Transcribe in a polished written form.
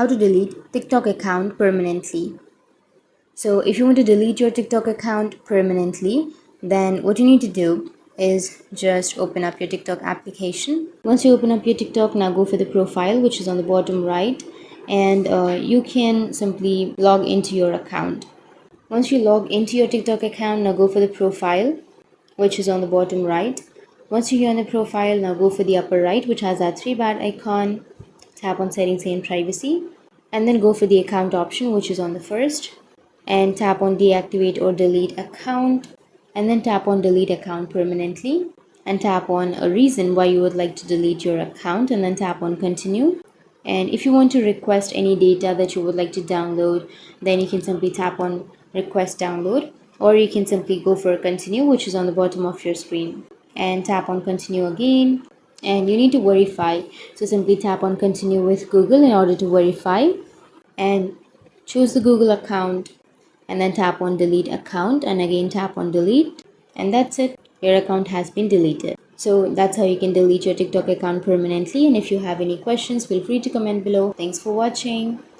how to delete TikTok account permanently. So if you want to delete your TikTok account permanently, then what you need to do is just open up your TikTok application. Once you open up your TikTok, now go for the profile, which is on the bottom right, and you can simply log into your account. Once you log into your TikTok account, now go for the profile, which is on the bottom right. Once you're here on the profile, now go for the upper right, which has that three bar icon. Tap on settings and privacy, and then go for the account option, which is on the first, and tap on deactivate or delete account, and then tap on delete account permanently, and tap on a reason why you would like to delete your account, and then tap on continue. And if you want to request any data that you would like to download, then you can simply tap on request download, or you can simply go for continue, which is on the bottom of your screen, and tap on continue again. And you need to verify, so simply tap on continue with Google in order to verify, and choose the Google account, and then tap on delete account, and again tap on delete, and that's it, your account has been deleted. So that's how you can delete your TikTok account permanently. And if you have any questions, feel free to comment below. Thanks for watching.